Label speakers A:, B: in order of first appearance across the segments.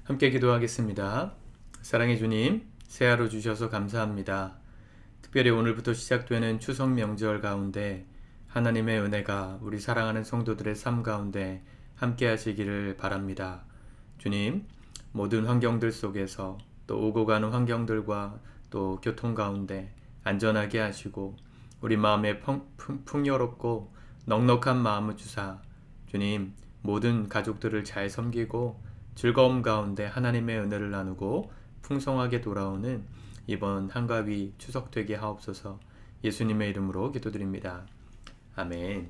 A: 함께 기도하겠습니다. 사랑해 주님, 새 하루 주셔서 감사합니다. 특별히 오늘부터 시작되는 추석 명절 가운데 하나님의 은혜가 우리 사랑하는 성도들의 삶 가운데 함께 하시기를 바랍니다. 주님, 모든 환경들 속에서 또 오고 가는 환경들과 또 교통 가운데 안전하게 하시고 우리 마음에 풍요롭고 넉넉한 마음을 주사 주님, 모든 가족들을 잘 섬기고 즐거움 가운데 하나님의 은혜를 나누고 풍성하게 돌아오는 이번 한가위 추석 되게 하옵소서. 예수님의 이름으로 기도드립니다. 아멘.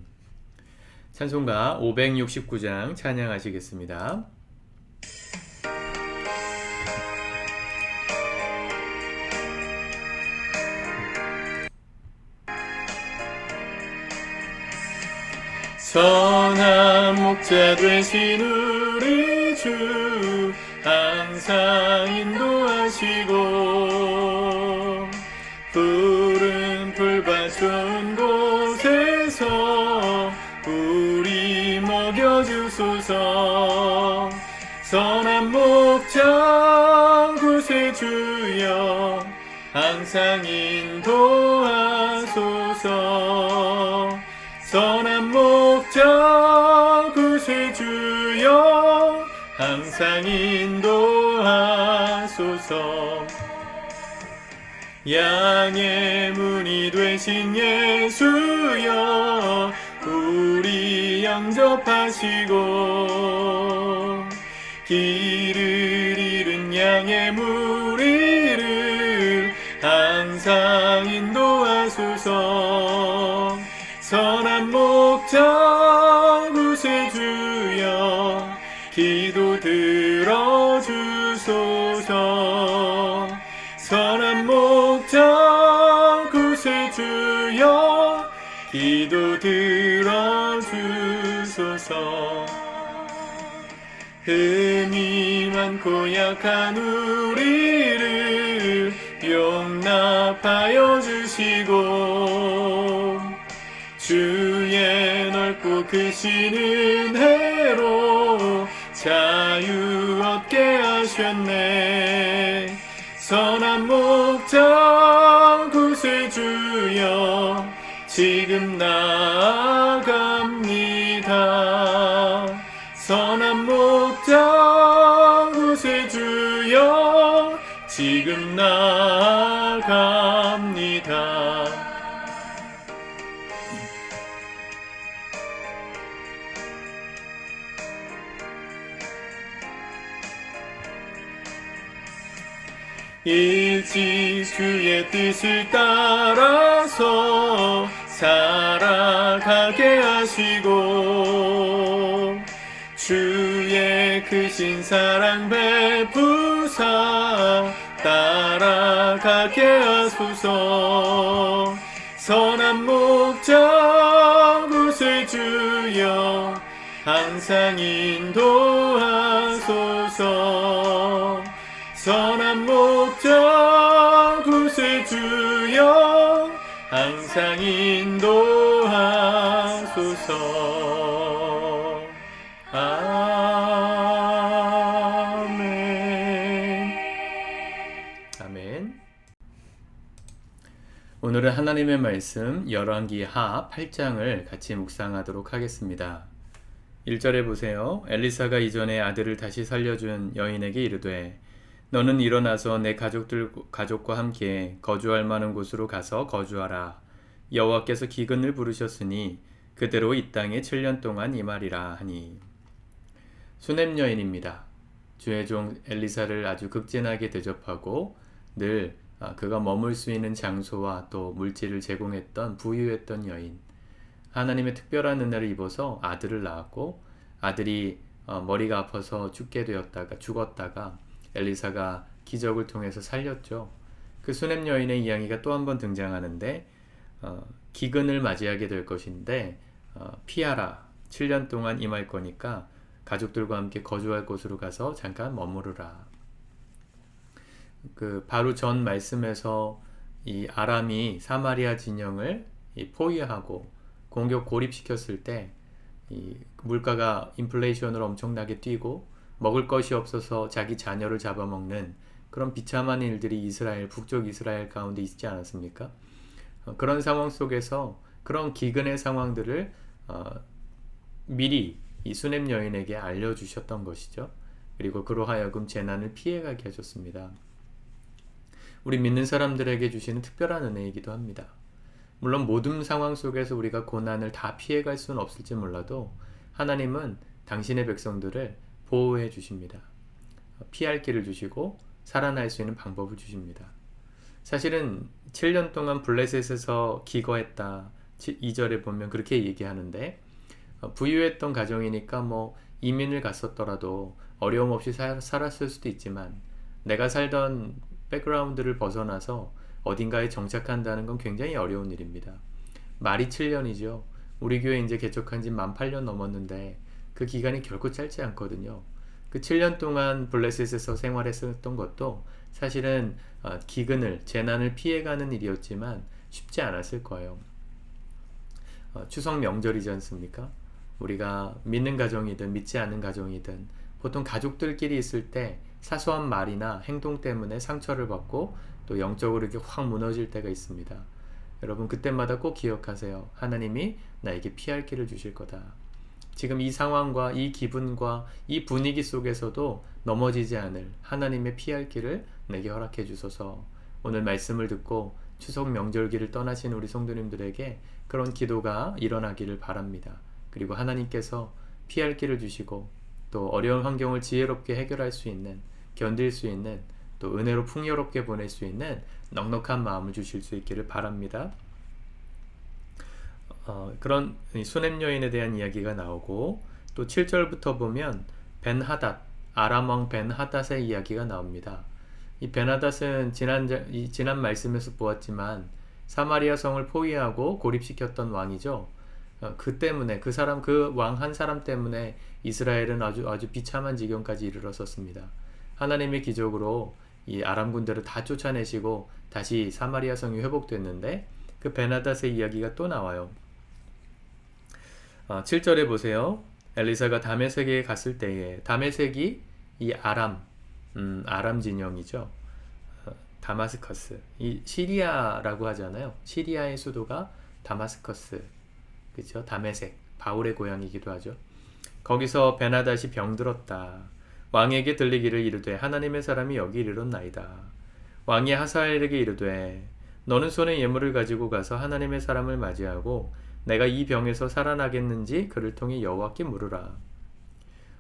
A: 찬송가 569장 찬양하시겠습니다. 선한 목자 되신 우리 주 항상 인도하시고 푸른 풀밭 좋은 곳에서 우리 먹여주소서. 선한 목자 구세주여 항상 인도하소서. 선한 목자 구세주여 항상 인도하소서. 양의 문이 되신 예수여 우리 영접하시고 길을 잃은 양의 무리를 항상 인도하소서. 선한 목자 구세주여 기도 들어주소서. 선한 목자 구세주여 기도 들어주소서. 흠이 많고 약한 우리를 용납하여 주시고 주의 넓고 크신 은혜로 자유 얻게 하셨네. 선한 목자 구세주여 지금 나아갑니다. 선한 목자 구세주여 지금 나아갑니다. 일찍 주의 뜻을 따라서 살아가게 하시고 주의 크신 사랑 베푸사 따라가게 하소서. 선한 목자 구세주여 항상 인도하소서. 선한 목자 구세주여 항상 인도하소서. 아멘. 아멘. 오늘은 하나님의 말씀 열왕기하 8장을 같이 묵상하도록 하겠습니다. 1절에 보세요. 엘리사가 이전에 아들을 다시 살려준 여인에게 이르되 너는 일어나서 내 가족과 함께 거주할 만한 곳으로 가서 거주하라. 여호와께서 기근을 부르셨으니 그대로 이 땅에 7년 동안 임하리라 하니. 수넴 여인입니다. 주의 종 엘리사를 아주 극진하게 대접하고 늘 그가 머물 수 있는 장소와 또 물질을 제공했던 부유했던 여인. 하나님의 특별한 은혜를 입어서 아들을 낳았고 아들이 머리가 아파서 죽었다가 엘리사가 기적을 통해서 살렸죠. 그 수넴 여인의 이야기가 또 한 번 등장하는데 기근을 맞이하게 될 것인데 피하라. 7년 동안 임할 거니까 가족들과 함께 거주할 곳으로 가서 잠깐 머무르라. 그 바로 전 말씀에서 이 아람이 사마리아 진영을 포위하고 공격 고립시켰을 때 이 물가가 인플레이션으로 엄청나게 뛰고 먹을 것이 없어서 자기 자녀를 잡아먹는 그런 비참한 일들이 이스라엘, 북쪽 이스라엘 가운데 있지 않았습니까? 그런 상황 속에서 그런 기근의 상황들을 미리 이 수넴 여인에게 알려주셨던 것이죠. 그리고 그로 하여금 재난을 피해가게 하셨습니다. 우리 믿는 사람들에게 주시는 특별한 은혜이기도 합니다. 물론 모든 상황 속에서 우리가 고난을 다 피해갈 수는 없을지 몰라도 하나님은 당신의 백성들을 보호해 주십니다. 피할 길을 주시고 살아날 수 있는 방법을 주십니다. 사실은 7년 동안 블레셋에서 기거했다. 2절에 보면 그렇게 얘기하는데 부유했던 가정이니까 이민을 갔었더라도 어려움 없이 살았을 수도 있지만 내가 살던 백그라운드를 벗어나서 어딘가에 정착한다는 건 굉장히 어려운 일입니다. 말이 7년이죠. 우리 교회 이제 개척한 지 만 8년 넘었는데 그 기간이 결코 짧지 않거든요. 그 7년 동안 블레셋에서 생활했었던 것도 사실은 기근을, 재난을 피해가는 일이었지만 쉽지 않았을 거예요. 추석 명절이지 않습니까? 우리가 믿는 가정이든 믿지 않는 가정이든 보통 가족들끼리 있을 때 사소한 말이나 행동 때문에 상처를 받고 또 영적으로 이렇게 확 무너질 때가 있습니다. 여러분 그때마다 꼭 기억하세요. 하나님이 나에게 피할 길을 주실 거다. 지금 이 상황과 이 기분과 이 분위기 속에서도 넘어지지 않을 하나님의 피할 길을 내게 허락해 주소서. 오늘 말씀을 듣고 추석 명절기를 떠나신 우리 성도님들에게 그런 기도가 일어나기를 바랍니다. 그리고 하나님께서 피할 길을 주시고 또 어려운 환경을 지혜롭게 해결할 수 있는, 견딜 수 있는, 또 은혜로 풍요롭게 보낼 수 있는 넉넉한 마음을 주실 수 있기를 바랍니다. 그런 수넴 여인에 대한 이야기가 나오고 또 7절부터 보면 벤하닷, 아람 왕 벤하닷의 이야기가 나옵니다. 이 벤하닷은 지난 말씀에서 보았지만 사마리아 성을 포위하고 고립시켰던 왕이죠. 그 때문에 그 왕 한 사람 때문에 이스라엘은 아주 비참한 지경까지 이르렀었습니다. 하나님의 기적으로 이 아람 군대를 다 쫓아내시고 다시 사마리아 성이 회복됐는데 그 벤하닷의 이야기가 또 나와요. 7절에 보세요. 엘리사가 다메섹에 갔을 때에 다메섹이 이 아람 진영이죠. 다마스커스. 이 시리아라고 하잖아요. 시리아의 수도가 다마스커스. 그렇죠? 다메섹. 바울의 고향이기도 하죠. 거기서 벤하닷이 병들었다. 왕에게 들리기를 이르되 하나님의 사람이 여기 이르렀나이다. 왕이 하사엘에게 이르되 너는 손에 예물을 가지고 가서 하나님의 사람을 맞이하고 내가 이 병에서 살아나겠는지 그를 통해 여호와께 물으라.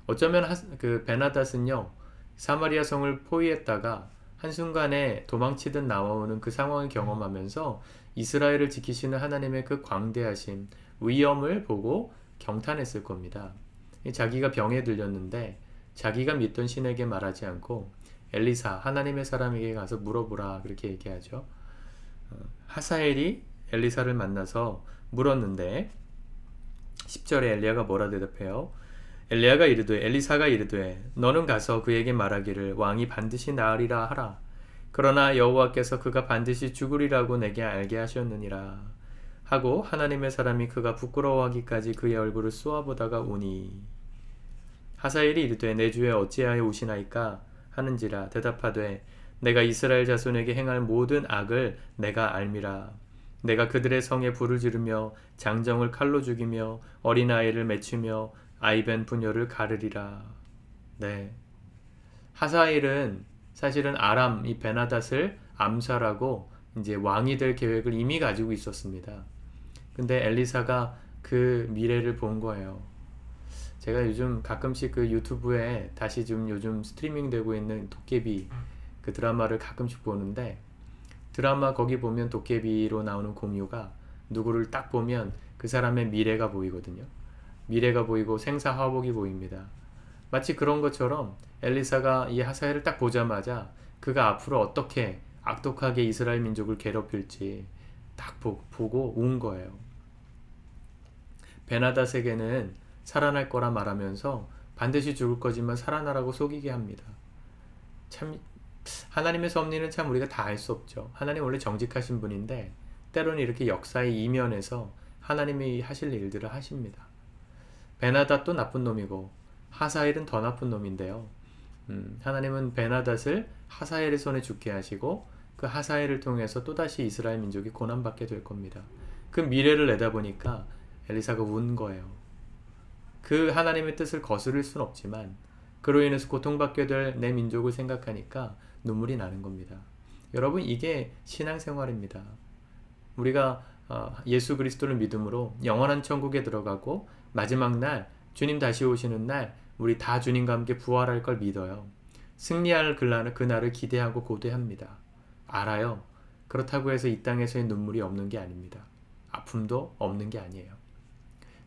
A: 어쩌면 그 벤하닷은요 사마리아 성을 포위했다가 한순간에 도망치듯 나와오는 그 상황을 경험하면서 이스라엘을 지키시는 하나님의 그 광대하심, 위엄을 보고 경탄했을 겁니다. 자기가 병에 들렸는데 자기가 믿던 신에게 말하지 않고 엘리사, 하나님의 사람에게 가서 물어보라 그렇게 얘기하죠. 하사엘이 엘리사를 만나서 물었는데 10절에 엘리야가 뭐라 대답해요? 엘리사가 이르되 너는 가서 그에게 말하기를 왕이 반드시 나으리라 하라. 그러나 여호와께서 그가 반드시 죽으리라고 내게 알게 하셨느니라 하고 하나님의 사람이 그가 부끄러워하기까지 그의 얼굴을 쏘아보다가 오니 하사엘이 이르되 내 주에 어찌하여 오시나이까 하는지라 대답하되 내가 이스라엘 자손에게 행할 모든 악을 내가 알미라. 내가 그들의 성에 불을 지르며 장정을 칼로 죽이며 어린아이를 맺히며 아이벤 부녀를 가르리라. 네. 하사엘은 사실은 아람 이 벤하닷을 암살하고 이제 왕이 될 계획을 이미 가지고 있었습니다. 근데 엘리사가 그 미래를 본 거예요. 제가 요즘 가끔씩 그 유튜브에 다시 좀 요즘 스트리밍 되고 있는 도깨비 그 드라마를 가끔씩 보는데 드라마 거기 보면 도깨비로 나오는 공유가 누구를 딱 보면 그 사람의 미래가 보이거든요. 미래가 보이고 생사화복이 보입니다. 마치 그런 것처럼 엘리사가 이 하사엘을 딱 보자마자 그가 앞으로 어떻게 악독하게 이스라엘 민족을 괴롭힐지 딱 보고 운 거예요. 벤하닷에게는 살아날 거라 말하면서 반드시 죽을 거지만 살아나라고 속이게 합니다. 참 하나님의 섭리는 참 우리가 다 알 수 없죠. 하나님 원래 정직하신 분인데 때로는 이렇게 역사의 이면에서 하나님이 하실 일들을 하십니다. 벤하닷도 나쁜 놈이고 하사엘은 더 나쁜 놈인데요. 하나님은 베나닷을 하사엘의 손에 죽게 하시고 그 하사엘을 통해서 또다시 이스라엘 민족이 고난받게 될 겁니다. 그 미래를 내다보니까 엘리사가 운 거예요. 그 하나님의 뜻을 거스를 순 없지만 그로 인해서 고통받게 될 내 민족을 생각하니까 눈물이 나는 겁니다. 여러분, 이게 신앙생활입니다. 우리가 예수 그리스도를 믿음으로 영원한 천국에 들어가고 마지막 날 주님 다시 오시는 날 우리 다 주님과 함께 부활할 걸 믿어요. 승리할 그날을 기대하고 고대합니다. 알아요. 그렇다고 해서 이 땅에서의 눈물이 없는 게 아닙니다. 아픔도 없는 게 아니에요.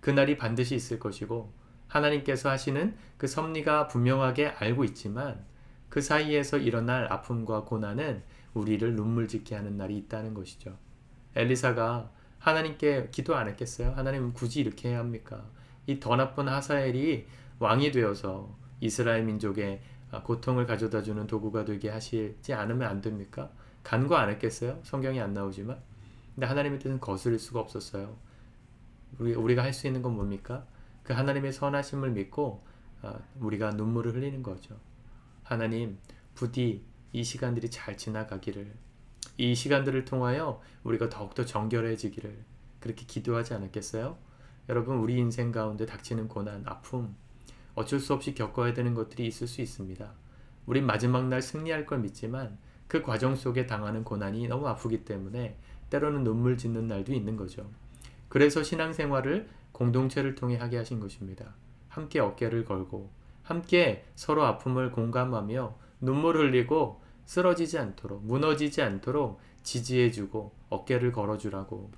A: 그날이 반드시 있을 것이고 하나님께서 하시는 그 섭리가 분명하게 알고 있지만 그 사이에서 일어날 아픔과 고난은 우리를 눈물 짓게 하는 날이 있다는 것이죠. 엘리사가 하나님께 기도 안 했겠어요? 하나님 굳이 이렇게 해야 합니까? 이 더 나쁜 하사엘이 왕이 되어서 이스라엘 민족의 고통을 가져다주는 도구가 되게 하시지 않으면 안 됩니까? 간구 안 했겠어요? 성경이 안 나오지만. 근데 하나님의 뜻은 거스를 수가 없었어요. 우리가 할 수 있는 건 뭡니까? 그 하나님의 선하심을 믿고 우리가 눈물을 흘리는 거죠. 하나님, 부디 이 시간들이 잘 지나가기를, 이 시간들을 통하여 우리가 더욱더 정결해지기를 그렇게 기도하지 않았겠어요? 여러분, 우리 인생 가운데 닥치는 고난, 아픔, 어쩔 수 없이 겪어야 되는 것들이 있을 수 있습니다. 우린 마지막 날 승리할 걸 믿지만 그 과정 속에 당하는 고난이 너무 아프기 때문에 때로는 눈물 짓는 날도 있는 거죠. 그래서 신앙생활을 공동체를 통해 하게 하신 것입니다. 함께 어깨를 걸고 함께 서로 아픔을 공감하며 눈물 흘리고 쓰러지지 않도록, 무너지지 않도록 지지해주고 어깨를 걸어주라고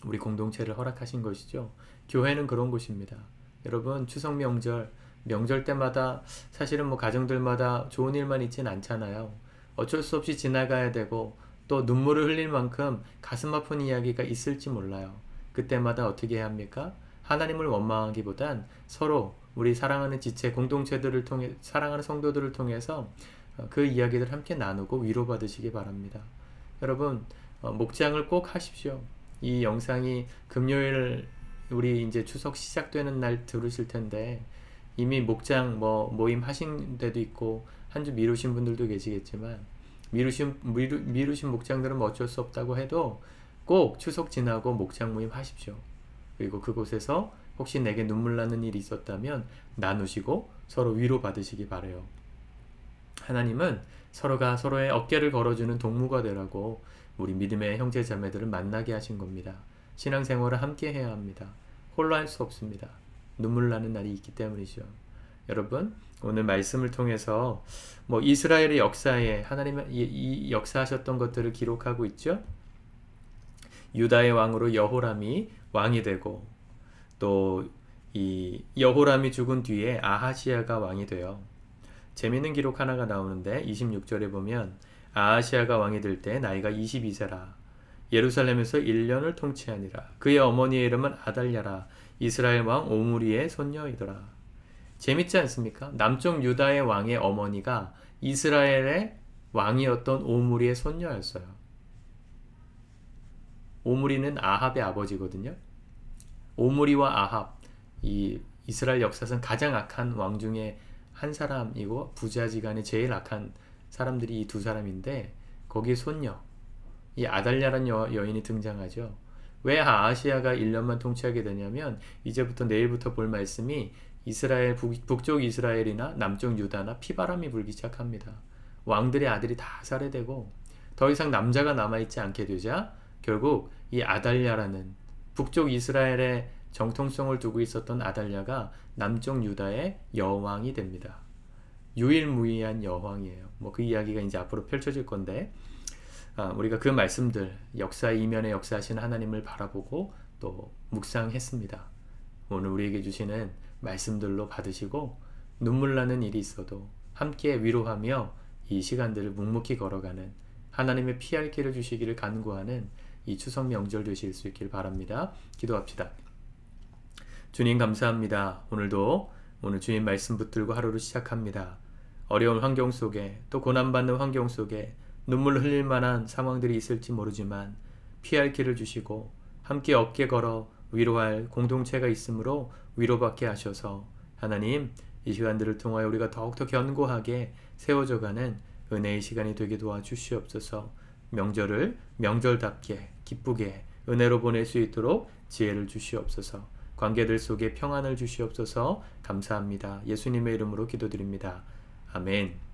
A: 우리 공동체를 허락하신 것이죠. 교회는 그런 곳입니다. 여러분, 추석 명절 때마다 사실은 가정들마다 좋은 일만 있진 않잖아요. 어쩔 수 없이 지나가야 되고 또 눈물을 흘릴 만큼 가슴 아픈 이야기가 있을지 몰라요. 그때마다 어떻게 해야 합니까? 하나님을 원망하기보단 서로 우리 사랑하는 지체 공동체들을 통해 사랑하는 성도들을 통해서 그 이야기들 함께 나누고 위로받으시기 바랍니다. 여러분, 목장을 꼭 하십시오. 이 영상이 금요일 우리 이제 추석 시작되는 날 들으실 텐데 이미 목장 모임 하신 데도 있고 한 주 미루신 분들도 계시겠지만 미루신 목장들은 어쩔 수 없다고 해도 꼭 추석 지나고 목장 모임 하십시오. 그리고 그곳에서 혹시 내게 눈물 나는 일이 있었다면 나누시고 서로 위로받으시기 바라요. 하나님은 서로가 서로의 어깨를 걸어주는 동무가 되라고 우리 믿음의 형제 자매들을 만나게 하신 겁니다. 신앙생활을 함께 해야 합니다. 홀로 할 수 없습니다. 눈물 나는 날이 있기 때문이죠. 여러분, 오늘 말씀을 통해서 이스라엘의 역사에 하나님은 이 역사하셨던 것들을 기록하고 있죠. 유다의 왕으로 여호람이 왕이 되고 또 이 여호람이 죽은 뒤에 아하시아가 왕이 돼요. 재미있는 기록 하나가 나오는데 26절에 보면 아하시아가 왕이 될 때 나이가 22세라. 예루살렘에서 1년을 통치하니라. 그의 어머니의 이름은 아달랴라. 이스라엘 왕 오므리의 손녀이더라. 재밌지 않습니까? 남쪽 유다의 왕의 어머니가 이스라엘의 왕이었던 오므리의 손녀였어요. 오므리는 아합의 아버지거든요. 오므리와 아합, 이 이스라엘 역사상 가장 악한 왕 중에 한 사람이고 부자지간에 제일 악한 사람들이 이 두 사람인데 거기에 손녀, 이 아달랴라는 여인이 등장하죠. 왜 아하시아가 1년만 통치하게 되냐면 이제부터 내일부터 볼 말씀이 이스라엘 북쪽 이스라엘이나 남쪽 유다나 피바람이 불기 시작합니다. 왕들의 아들이 다 살해되고 더 이상 남자가 남아있지 않게 되자 결국 이 아달랴라는 북쪽 이스라엘의 정통성을 두고 있었던 아달랴가 남쪽 유다의 여왕이 됩니다. 유일무이한 여왕이에요. 그 이야기가 이제 앞으로 펼쳐질 건데 우리가 그 말씀들 역사 이면에 역사하신 하나님을 바라보고 또 묵상했습니다. 오늘 우리에게 주시는 말씀들로 받으시고 눈물 나는 일이 있어도 함께 위로하며 이 시간들을 묵묵히 걸어가는 하나님의 피할 길을 주시기를 간구하는 이 추석 명절 되실 수 있길 바랍니다. 기도합시다. 주님 감사합니다. 오늘 주님 말씀 붙들고 하루를 시작합니다. 어려운 환경 속에 또 고난받는 환경 속에 눈물 흘릴 만한 상황들이 있을지 모르지만 피할 길을 주시고 함께 어깨 걸어 위로할 공동체가 있으므로 위로받게 하셔서 하나님, 이 시간들을 통하여 우리가 더욱더 견고하게 세워져가는 은혜의 시간이 되게 도와주시옵소서. 명절을 명절답게 기쁘게 은혜로 보낼 수 있도록 지혜를 주시옵소서. 관계들 속에 평안을 주시옵소서. 감사합니다. 예수님의 이름으로 기도드립니다. 아멘.